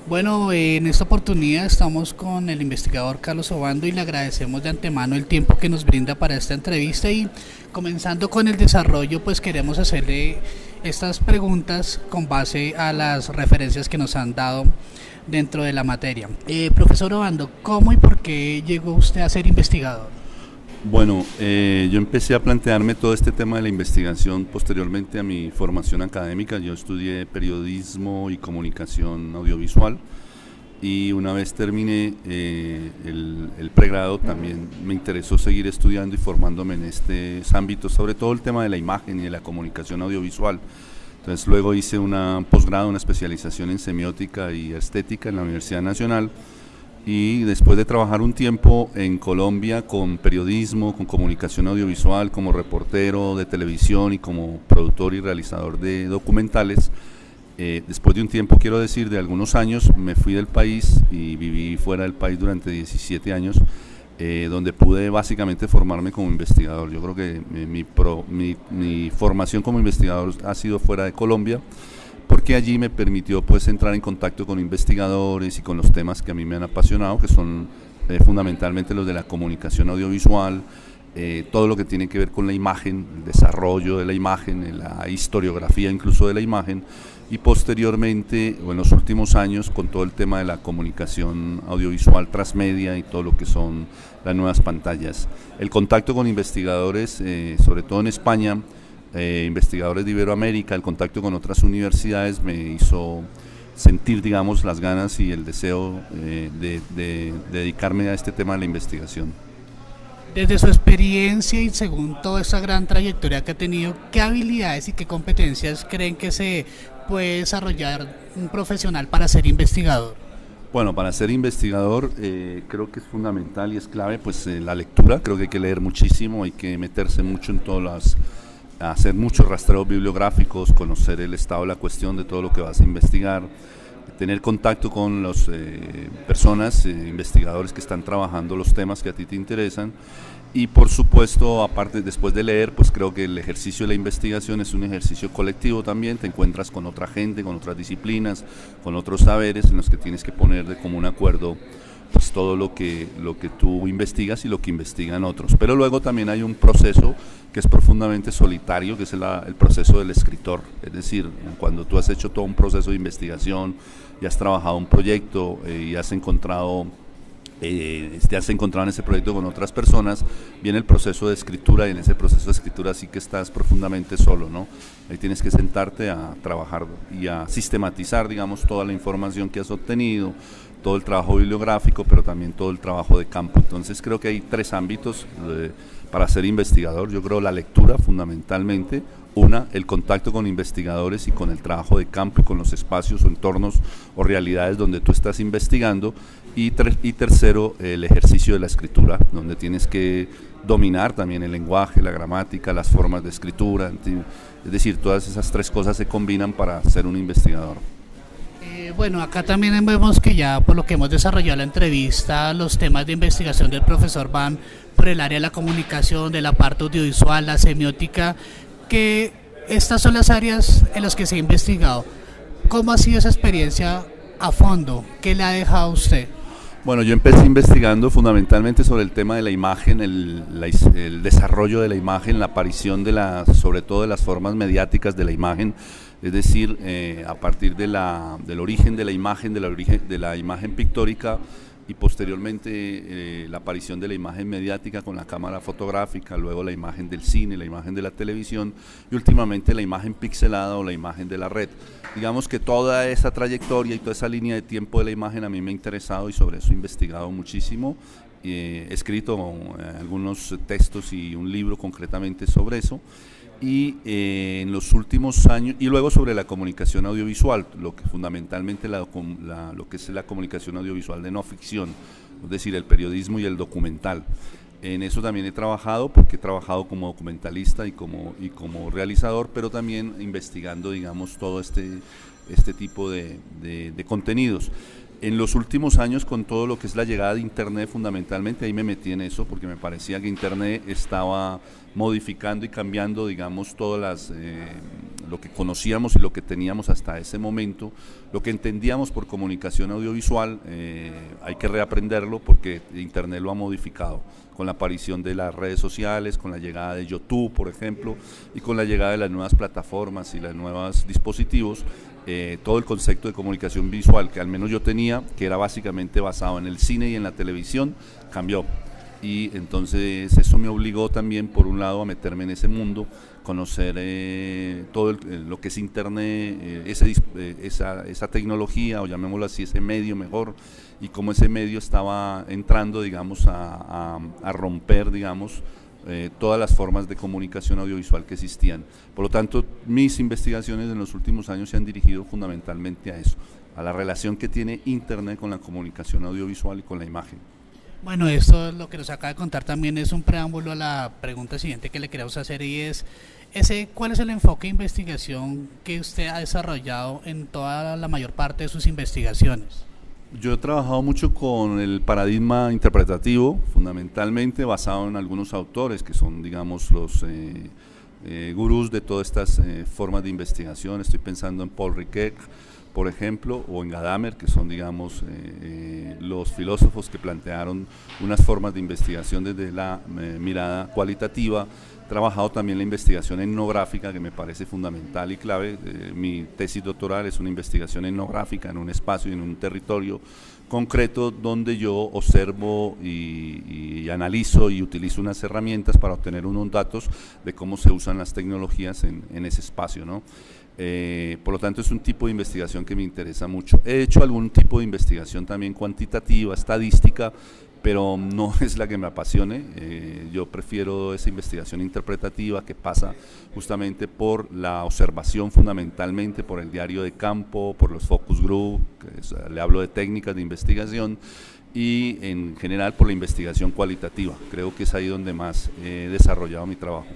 Bueno, en esta oportunidad estamos con el investigador Carlos Obando y le agradecemos de antemano el tiempo que nos brinda para esta entrevista y comenzando con el desarrollo, pues queremos hacerle estas preguntas con base a las referencias que nos han dado dentro de la materia. Profesor Obando, ¿cómo y por qué llegó usted a ser investigador? Bueno, yo empecé a plantearme todo este tema de la investigación posteriormente a mi formación académica. Yo estudié periodismo y comunicación audiovisual y una vez terminé el pregrado también me interesó seguir estudiando y formándome en estos ámbitos, sobre todo el tema de la imagen y de la comunicación audiovisual. Entonces luego hice un posgrado, una especialización en semiótica y estética en la Universidad Nacional. Y después de trabajar un tiempo en Colombia con periodismo, con comunicación audiovisual, como reportero de televisión y como productor y realizador de documentales, después de un tiempo, quiero decir, de algunos años, me fui del país y viví fuera del país durante 17 años, donde pude básicamente formarme como investigador. Yo creo que mi formación como investigador ha sido fuera de Colombia, porque allí me permitió pues entrar en contacto con investigadores y con los temas que a mí me han apasionado, que son fundamentalmente los de la comunicación audiovisual, todo lo que tiene que ver con la imagen, el desarrollo de la imagen, la historiografía incluso de la imagen, y posteriormente, o en los últimos años, con todo el tema de la comunicación audiovisual transmedia y todo lo que son las nuevas pantallas. El contacto con investigadores, sobre todo en España, investigadores de Iberoamérica, el contacto con otras universidades me hizo sentir, digamos, las ganas y el deseo de dedicarme a este tema de la investigación. Desde su experiencia y según toda esa gran trayectoria que ha tenido, ¿qué habilidades y qué competencias creen que se puede desarrollar un profesional para ser investigador? Bueno, para ser investigador creo que es fundamental y es clave pues la lectura. Creo que hay que leer muchísimo, hay que meterse mucho en todas las, hacer muchos rastreos bibliográficos, conocer el estado de la cuestión de todo lo que vas a investigar, tener contacto con las personas, investigadores que están trabajando los temas que a ti te interesan, y por supuesto, aparte, después de leer, pues creo que el ejercicio de la investigación es un ejercicio colectivo también. Te encuentras con otra gente, con otras disciplinas, con otros saberes en los que tienes que poner de común acuerdo pues todo lo que tú investigas y lo que investigan otros. Pero luego también hay un proceso que es profundamente solitario, que es el proceso del escritor. Es decir, cuando tú has hecho todo un proceso de investigación y has trabajado un proyecto y te has encontrado en ese proyecto con otras personas, viene el proceso de escritura, y en ese proceso de escritura sí que estás profundamente solo, ¿no? Ahí tienes que sentarte a trabajar y a sistematizar, digamos, toda la información que has obtenido, todo el trabajo bibliográfico, pero también todo el trabajo de campo. Entonces creo que hay tres ámbitos para ser investigador. Yo creo la lectura fundamentalmente, el contacto con investigadores y con el trabajo de campo y con los espacios o entornos o realidades donde tú estás investigando, y tercero, el ejercicio de la escritura, donde tienes que dominar también el lenguaje, la gramática, las formas de escritura. Es decir, todas esas tres cosas se combinan para ser un investigador. Bueno, acá también vemos que ya por lo que hemos desarrollado la entrevista, los temas de investigación del profesor van por el área de la comunicación, de la parte audiovisual, la semiótica, que estas son las áreas en las que se ha investigado. ¿Cómo ha sido esa experiencia a fondo? ¿Qué le ha dejado a usted? Bueno, yo empecé investigando fundamentalmente sobre el tema de la imagen, el desarrollo de la imagen, la aparición sobre todo de las formas mediáticas de la imagen, es decir, a partir del origen de la imagen, de la imagen pictórica, y posteriormente la aparición de la imagen mediática con la cámara fotográfica, luego la imagen del cine, la imagen de la televisión y últimamente la imagen pixelada o la imagen de la red. Digamos que toda esa trayectoria y toda esa línea de tiempo de la imagen a mí me ha interesado y sobre eso he investigado muchísimo. He escrito algunos textos y un libro concretamente sobre eso. Y en los últimos años, y luego sobre la comunicación audiovisual, lo que fundamentalmente lo que es la comunicación audiovisual de no ficción, es decir, el periodismo y el documental. En eso también he trabajado, porque he trabajado como documentalista y como realizador, pero también investigando, digamos, todo este tipo de contenidos. En los últimos años, con todo lo que es la llegada de Internet, fundamentalmente ahí me metí en eso, porque me parecía que Internet estaba modificando y cambiando, digamos, lo que conocíamos y lo que teníamos hasta ese momento, lo que entendíamos por comunicación audiovisual, hay que reaprenderlo porque Internet lo ha modificado, con la aparición de las redes sociales, con la llegada de YouTube, por ejemplo, y con la llegada de las nuevas plataformas y los nuevos dispositivos. Todo el concepto de comunicación visual que al menos yo tenía, que era básicamente basado en el cine y en la televisión, cambió. Y entonces eso me obligó también, por un lado, a meterme en ese mundo, conocer todo lo que es Internet, esa tecnología, o llamémoslo así, ese medio mejor, y cómo ese medio estaba entrando, digamos, a romper, digamos, todas las formas de comunicación audiovisual que existían. Por lo tanto, mis investigaciones en los últimos años se han dirigido fundamentalmente a eso, a la relación que tiene Internet con la comunicación audiovisual y con la imagen. Bueno, esto lo que nos acaba de contar también es un preámbulo a la pregunta siguiente que le queremos hacer, y es ¿cuál es el enfoque de investigación que usted ha desarrollado en toda la mayor parte de sus investigaciones? Yo he trabajado mucho con el paradigma interpretativo, fundamentalmente basado en algunos autores que son, digamos, los gurús de todas estas formas de investigación. Estoy pensando en Paul Ricoeur, por ejemplo, o en Gadamer, que son, digamos, los filósofos que plantearon unas formas de investigación desde la mirada cualitativa. He trabajado también la investigación etnográfica, que me parece fundamental y clave. Mi tesis doctoral es una investigación etnográfica en un espacio y en un territorio concreto donde yo observo y analizo y utilizo unas herramientas para obtener unos datos de cómo se usan las tecnologías en ese espacio, ¿no? Por lo tanto, es un tipo de investigación que me interesa mucho. He hecho algún tipo de investigación también cuantitativa, estadística, pero no es la que me apasione. Yo prefiero esa investigación interpretativa que pasa justamente por la observación, fundamentalmente por el diario de campo, por los focus group, le hablo de técnicas de investigación, y en general por la investigación cualitativa. Creo que es ahí donde más he desarrollado mi trabajo.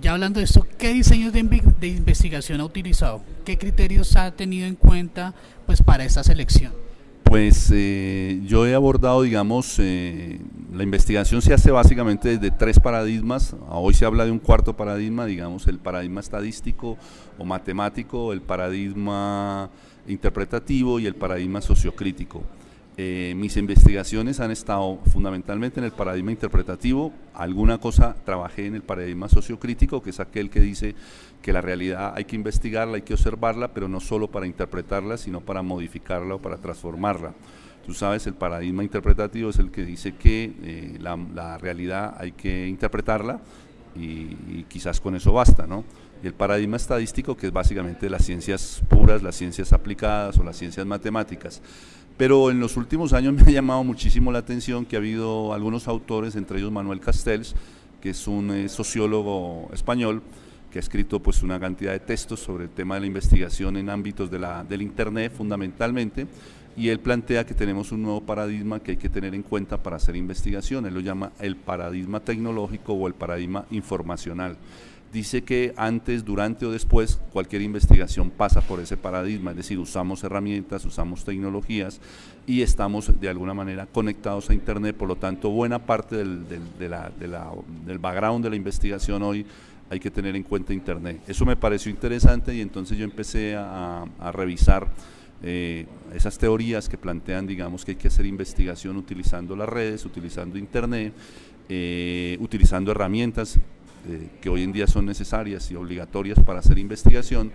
Ya hablando de esto, ¿qué diseños de investigación ha utilizado? ¿Qué criterios ha tenido en cuenta, pues, para esta selección? Pues yo he abordado, digamos, la investigación se hace básicamente desde tres paradigmas. Hoy se habla de un cuarto paradigma, digamos, el paradigma estadístico o matemático, el paradigma interpretativo y el paradigma sociocrítico. Mis investigaciones han estado fundamentalmente en el paradigma interpretativo. Alguna cosa trabajé en el paradigma sociocrítico, que es aquel que dice que la realidad hay que investigarla, hay que observarla, pero no solo para interpretarla, sino para modificarla o para transformarla. Tú sabes, el paradigma interpretativo es el que dice que la realidad hay que interpretarla y quizás con eso basta, ¿no? Y el paradigma estadístico, que es básicamente las ciencias puras, las ciencias aplicadas o las ciencias matemáticas. Pero en los últimos años me ha llamado muchísimo la atención que ha habido algunos autores, entre ellos Manuel Castells, que es un sociólogo español, que ha escrito, pues, una cantidad de textos sobre el tema de la investigación en ámbitos del Internet fundamentalmente, y él plantea que tenemos un nuevo paradigma que hay que tener en cuenta para hacer investigación. Él lo llama el paradigma tecnológico o el paradigma informacional. Dice que antes, durante o después, cualquier investigación pasa por ese paradigma, es decir, usamos herramientas, usamos tecnologías y estamos de alguna manera conectados a Internet. Por lo tanto, buena parte del background de la investigación hoy hay que tener en cuenta Internet. Eso me pareció interesante y entonces yo empecé a revisar esas teorías que plantean, digamos, que hay que hacer investigación utilizando las redes, utilizando Internet, utilizando herramientas que hoy en día son necesarias y obligatorias para hacer investigación,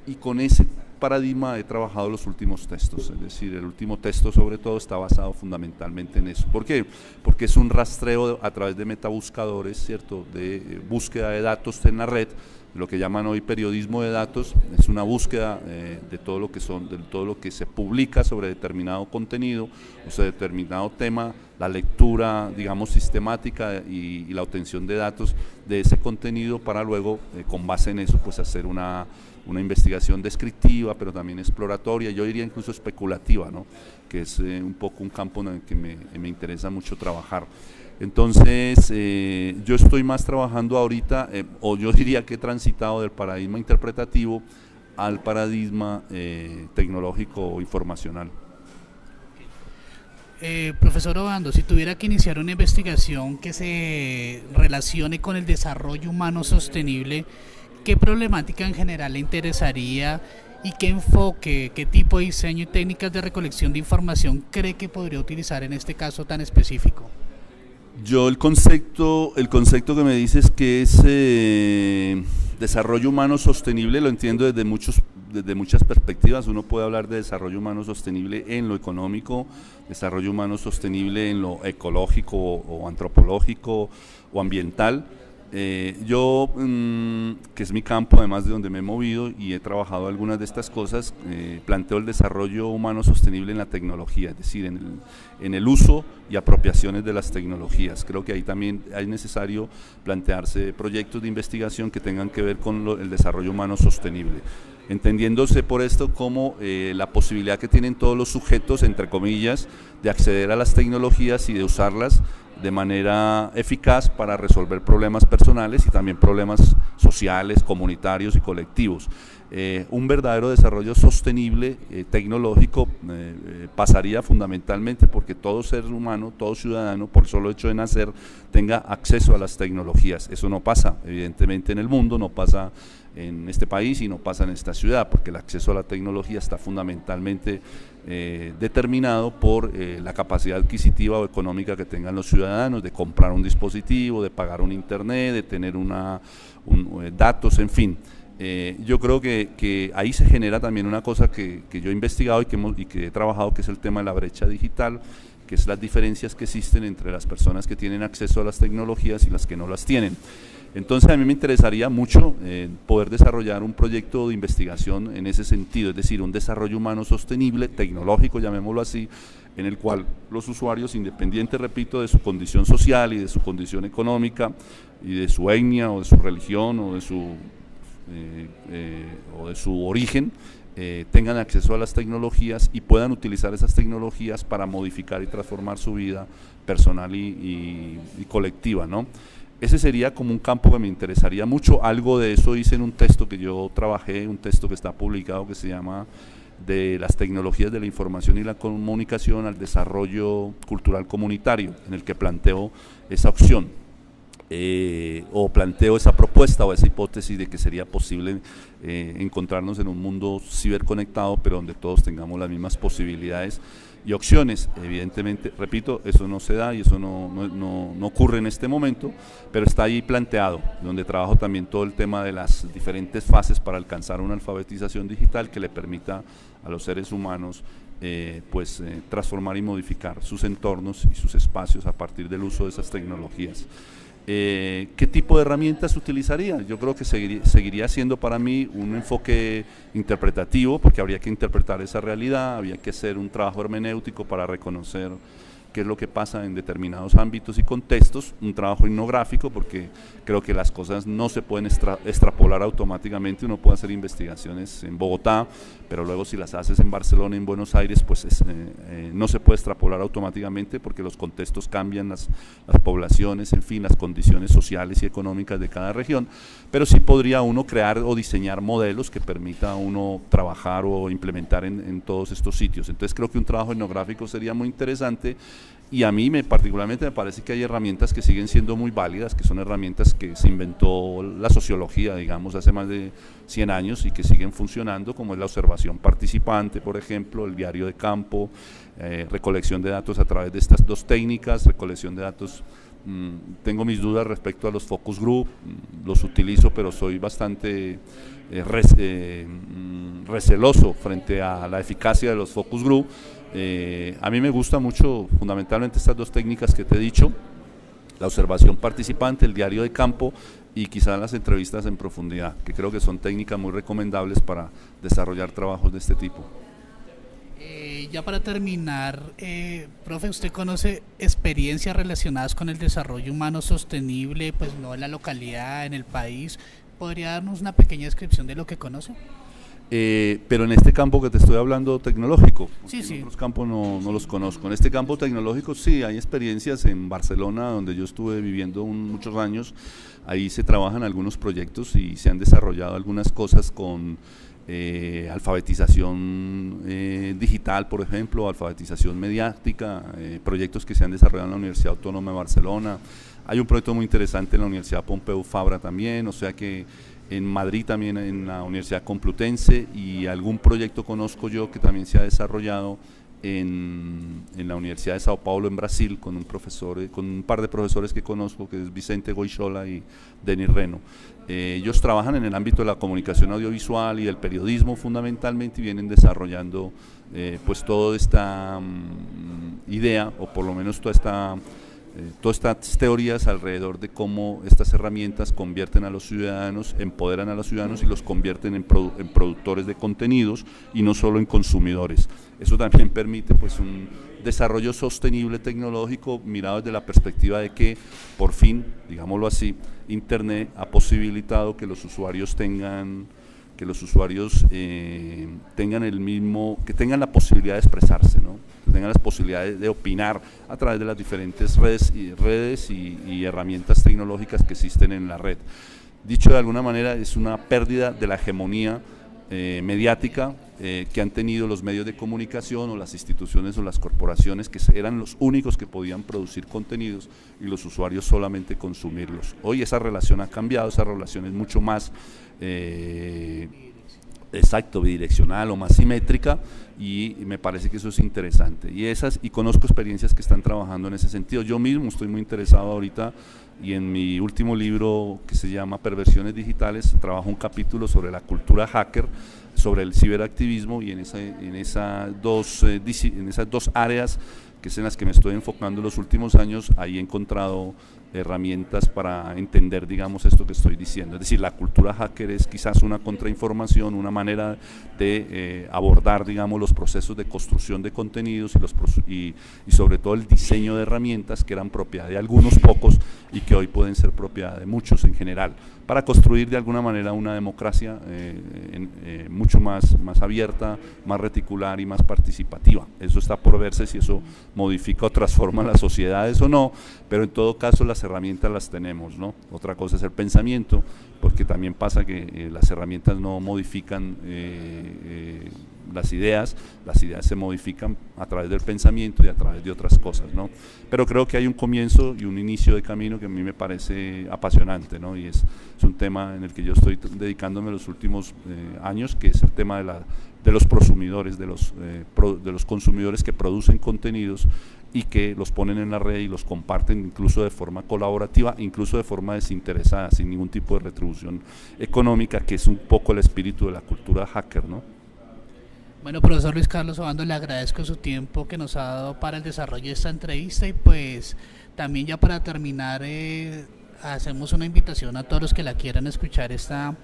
y con ese paradigma he trabajado los últimos textos. Es decir, el último texto sobre todo está basado fundamentalmente en eso. ¿Por qué? Porque es un rastreo a través de metabuscadores, ¿cierto?, de búsqueda de datos en la red, lo que llaman hoy periodismo de datos. Es una búsqueda de todo lo que se publica sobre determinado contenido o sobre determinado tema, la lectura, digamos, sistemática y la obtención de datos de ese contenido para luego, con base en eso, pues hacer una investigación descriptiva, pero también exploratoria, yo diría incluso especulativa, ¿no?, que es un poco un campo en el que me interesa mucho trabajar. Entonces, yo estoy más trabajando ahorita, o yo diría que he transitado del paradigma interpretativo al paradigma tecnológico informacional. Profesor Obando, si tuviera que iniciar una investigación que se relacione con el desarrollo humano sostenible, ¿qué problemática en general le interesaría y qué enfoque, qué tipo de diseño y técnicas de recolección de información cree que podría utilizar en este caso tan específico? Yo el concepto que me dices que es desarrollo humano sostenible lo entiendo desde muchas perspectivas. Uno puede hablar de desarrollo humano sostenible en lo económico, desarrollo humano sostenible en lo ecológico o antropológico o ambiental. Yo, que es mi campo, además de donde me he movido y he trabajado algunas de estas cosas, planteo el desarrollo humano sostenible en la tecnología, es decir, en el uso y apropiaciones de las tecnologías. Creo que ahí también es necesario plantearse proyectos de investigación que tengan que ver con el desarrollo humano sostenible, entendiéndose por esto como la posibilidad que tienen todos los sujetos, entre comillas, de acceder a las tecnologías y de usarlas de manera eficaz para resolver problemas personales y también problemas sociales, comunitarios y colectivos. Un verdadero desarrollo sostenible tecnológico pasaría fundamentalmente porque todo ser humano, todo ciudadano, por el solo hecho de nacer, tenga acceso a las tecnologías. Eso no pasa evidentemente en el mundo, no pasa en este país y no pasa en esta ciudad, porque el acceso a la tecnología está fundamentalmente determinado por la capacidad adquisitiva o económica que tengan los ciudadanos de comprar un dispositivo, de pagar un internet, de tener datos, en fin. Yo creo que ahí se genera también una cosa que yo he investigado y que he trabajado, que es el tema de la brecha digital, que es las diferencias que existen entre las personas que tienen acceso a las tecnologías y las que no las tienen. Entonces a mí me interesaría mucho poder desarrollar un proyecto de investigación en ese sentido, es decir, un desarrollo humano sostenible, tecnológico, llamémoslo así, en el cual los usuarios, independiente, repito, de su condición social y de su condición económica y de su etnia o de su religión o de su origen, tengan acceso a las tecnologías y puedan utilizar esas tecnologías para modificar y transformar su vida personal y colectiva, ¿no? Ese sería como un campo que me interesaría mucho. Algo de eso hice en un texto que yo trabajé, un texto que está publicado que se llama De las tecnologías de la información y la comunicación al desarrollo cultural comunitario, en el que planteo esa opción. O planteo esa propuesta o esa hipótesis de que sería posible encontrarnos en un mundo ciberconectado, pero donde todos tengamos las mismas posibilidades y opciones. Evidentemente, repito, eso no se da y eso no ocurre en este momento, pero está ahí planteado, donde trabajo también todo el tema de las diferentes fases para alcanzar una alfabetización digital que le permita a los seres humanos transformar y modificar sus entornos y sus espacios a partir del uso de esas tecnologías. ¿Qué tipo de herramientas utilizaría? Yo creo que seguiría siendo para mí un enfoque interpretativo, porque habría que interpretar esa realidad, habría que hacer un trabajo hermenéutico para reconocer qué es lo que pasa en determinados ámbitos y contextos, un trabajo etnográfico, porque creo que las cosas no se pueden extrapolar automáticamente. Uno puede hacer investigaciones en Bogotá, pero luego si las haces en Barcelona, en Buenos Aires, pues no se puede extrapolar automáticamente porque los contextos cambian, las poblaciones, en fin, las condiciones sociales y económicas de cada región, pero sí podría uno crear o diseñar modelos que permita a uno trabajar o implementar en todos estos sitios. Entonces creo que un trabajo etnográfico sería muy interesante. Y a mí particularmente me parece que hay herramientas que siguen siendo muy válidas, que son herramientas que se inventó la sociología, digamos, hace más de 100 años y que siguen funcionando, como es la observación participante, por ejemplo, el diario de campo, recolección de datos a través de estas dos técnicas, recolección de datos. Tengo mis dudas respecto a los focus group, los utilizo, pero soy bastante receloso frente a la eficacia de los focus group. A mí me gusta mucho fundamentalmente estas dos técnicas que te he dicho, la observación participante, el diario de campo y quizás las entrevistas en profundidad, que creo que son técnicas muy recomendables para desarrollar trabajos de este tipo. Ya para terminar, profe, ¿usted conoce experiencias relacionadas con el desarrollo humano sostenible, pues no en la localidad, en el país? ¿Podría darnos una pequeña descripción de lo que conoce? Pero en este campo que te estoy hablando tecnológico, sí. En otros campos no los conozco. En este campo tecnológico sí, hay experiencias en Barcelona, donde yo estuve viviendo muchos años. Ahí se trabajan algunos proyectos y se han desarrollado algunas cosas con alfabetización digital, por ejemplo, alfabetización mediática, proyectos que se han desarrollado en la Universidad Autónoma de Barcelona. Hay un proyecto muy interesante en la Universidad Pompeu Fabra también, o sea que en Madrid también en la Universidad Complutense, y algún proyecto conozco yo que también se ha desarrollado en la Universidad de Sao Paulo en Brasil con un par de profesores que conozco, que es Vicente Goicoechea y Denis Reno. Ellos trabajan en el ámbito de la comunicación audiovisual y del periodismo fundamentalmente, y vienen desarrollando pues toda esta idea, o por lo menos todas estas teorías alrededor de cómo estas herramientas convierten a los ciudadanos, empoderan a los ciudadanos y los convierten en productores de contenidos y no solo en consumidores. Eso también permite pues un desarrollo sostenible tecnológico mirado desde la perspectiva de que por fin, digámoslo así, Internet ha posibilitado que los usuarios tengan tengan la posibilidad de expresarse, ¿no? Que tengan las posibilidades de opinar a través de las diferentes redes y herramientas tecnológicas que existen en la red. Dicho de alguna manera, es una pérdida de la hegemonía mediática que han tenido los medios de comunicación o las instituciones o las corporaciones, que eran los únicos que podían producir contenidos y los usuarios solamente consumirlos. Hoy esa relación ha cambiado, esa relación es mucho más bidireccional o más simétrica, y me parece que eso es interesante, y conozco experiencias que están trabajando en ese sentido. Yo mismo estoy muy interesado ahorita, y en mi último libro, que se llama Perversiones Digitales, trabajo un capítulo sobre la cultura hacker, sobre el ciberactivismo, y en esas dos áreas, que es en las que me estoy enfocando en los últimos años, ahí he encontrado herramientas para entender, digamos, esto que estoy diciendo. Es decir, la cultura hacker es quizás una contrainformación, una manera de abordar, digamos, los procesos de construcción de contenidos y sobre todo el diseño de herramientas que eran propiedad de algunos pocos y que hoy pueden ser propiedad de muchos en general, para construir de alguna manera una democracia mucho más abierta, más reticular y más participativa. Eso está por verse si eso modifica o transforma las sociedades o no, pero en todo caso las herramientas las tenemos, ¿no? Otra cosa es el pensamiento, porque también pasa que las herramientas no modifican las ideas se modifican a través del pensamiento y a través de otras cosas, ¿no? Pero creo que hay un comienzo y un inicio de camino que a mí me parece apasionante, ¿no? Y es un tema en el que yo estoy dedicándome los últimos años, que es el tema de los prosumidores, de los consumidores que producen contenidos y que los ponen en la red y los comparten incluso de forma colaborativa, incluso de forma desinteresada, sin ningún tipo de retribución económica, que es un poco el espíritu de la cultura hacker, ¿no? Bueno, profesor Luis Carlos Obando, le agradezco su tiempo que nos ha dado para el desarrollo de esta entrevista, y pues también ya para terminar hacemos una invitación a todos los que la quieran escuchar esta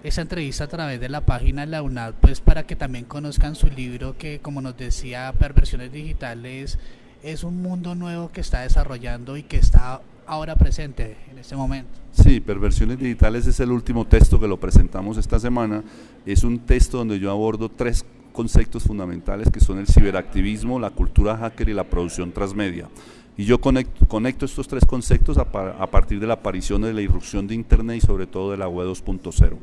entrevista a través de la página de la UNAD, pues para que también conozcan su libro, que como nos decía, Perversiones Digitales, es un mundo nuevo que está desarrollando y que está ahora presente en este momento. Sí, Perversiones Digitales es el último texto que lo presentamos esta semana. Es un texto donde yo abordo 3 conceptos fundamentales, que son el ciberactivismo, la cultura hacker y la producción transmedia. Y yo conecto estos 3 conceptos a partir de la aparición de la irrupción de Internet y sobre todo de la web 2.0.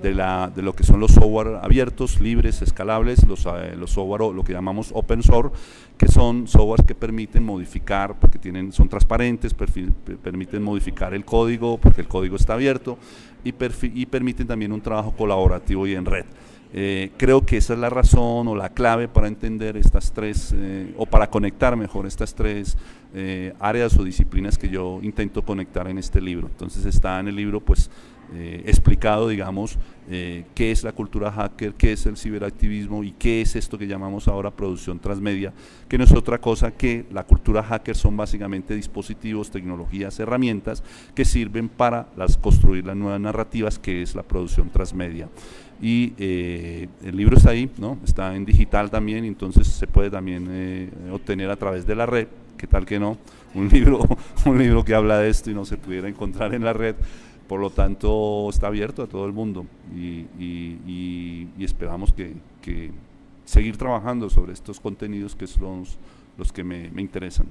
De lo que son los software abiertos, libres, escalables, los software, lo que llamamos open source, que son softwares que permiten modificar, porque son transparentes, permiten modificar el código, porque el código está abierto, y permiten también un trabajo colaborativo y en red. Creo que esa es la razón o la clave para entender estas 3, o para conectar mejor estas 3 áreas o disciplinas que yo intento conectar en este libro. Entonces está en el libro pues explicado, digamos, qué es la cultura hacker, qué es el ciberactivismo y qué es esto que llamamos ahora producción transmedia, que no es otra cosa que la cultura hacker. Son básicamente dispositivos, tecnologías, herramientas que sirven para construir las nuevas narrativas, que es la producción transmedia. Y el libro está ahí, ¿no? Está en digital también, entonces se puede también obtener a través de la red. ¿Qué tal que no? Un libro que habla de esto y no se pudiera encontrar en la red. Por lo tanto, está abierto a todo el mundo y esperamos que seguir trabajando sobre estos contenidos, que son los que me interesan.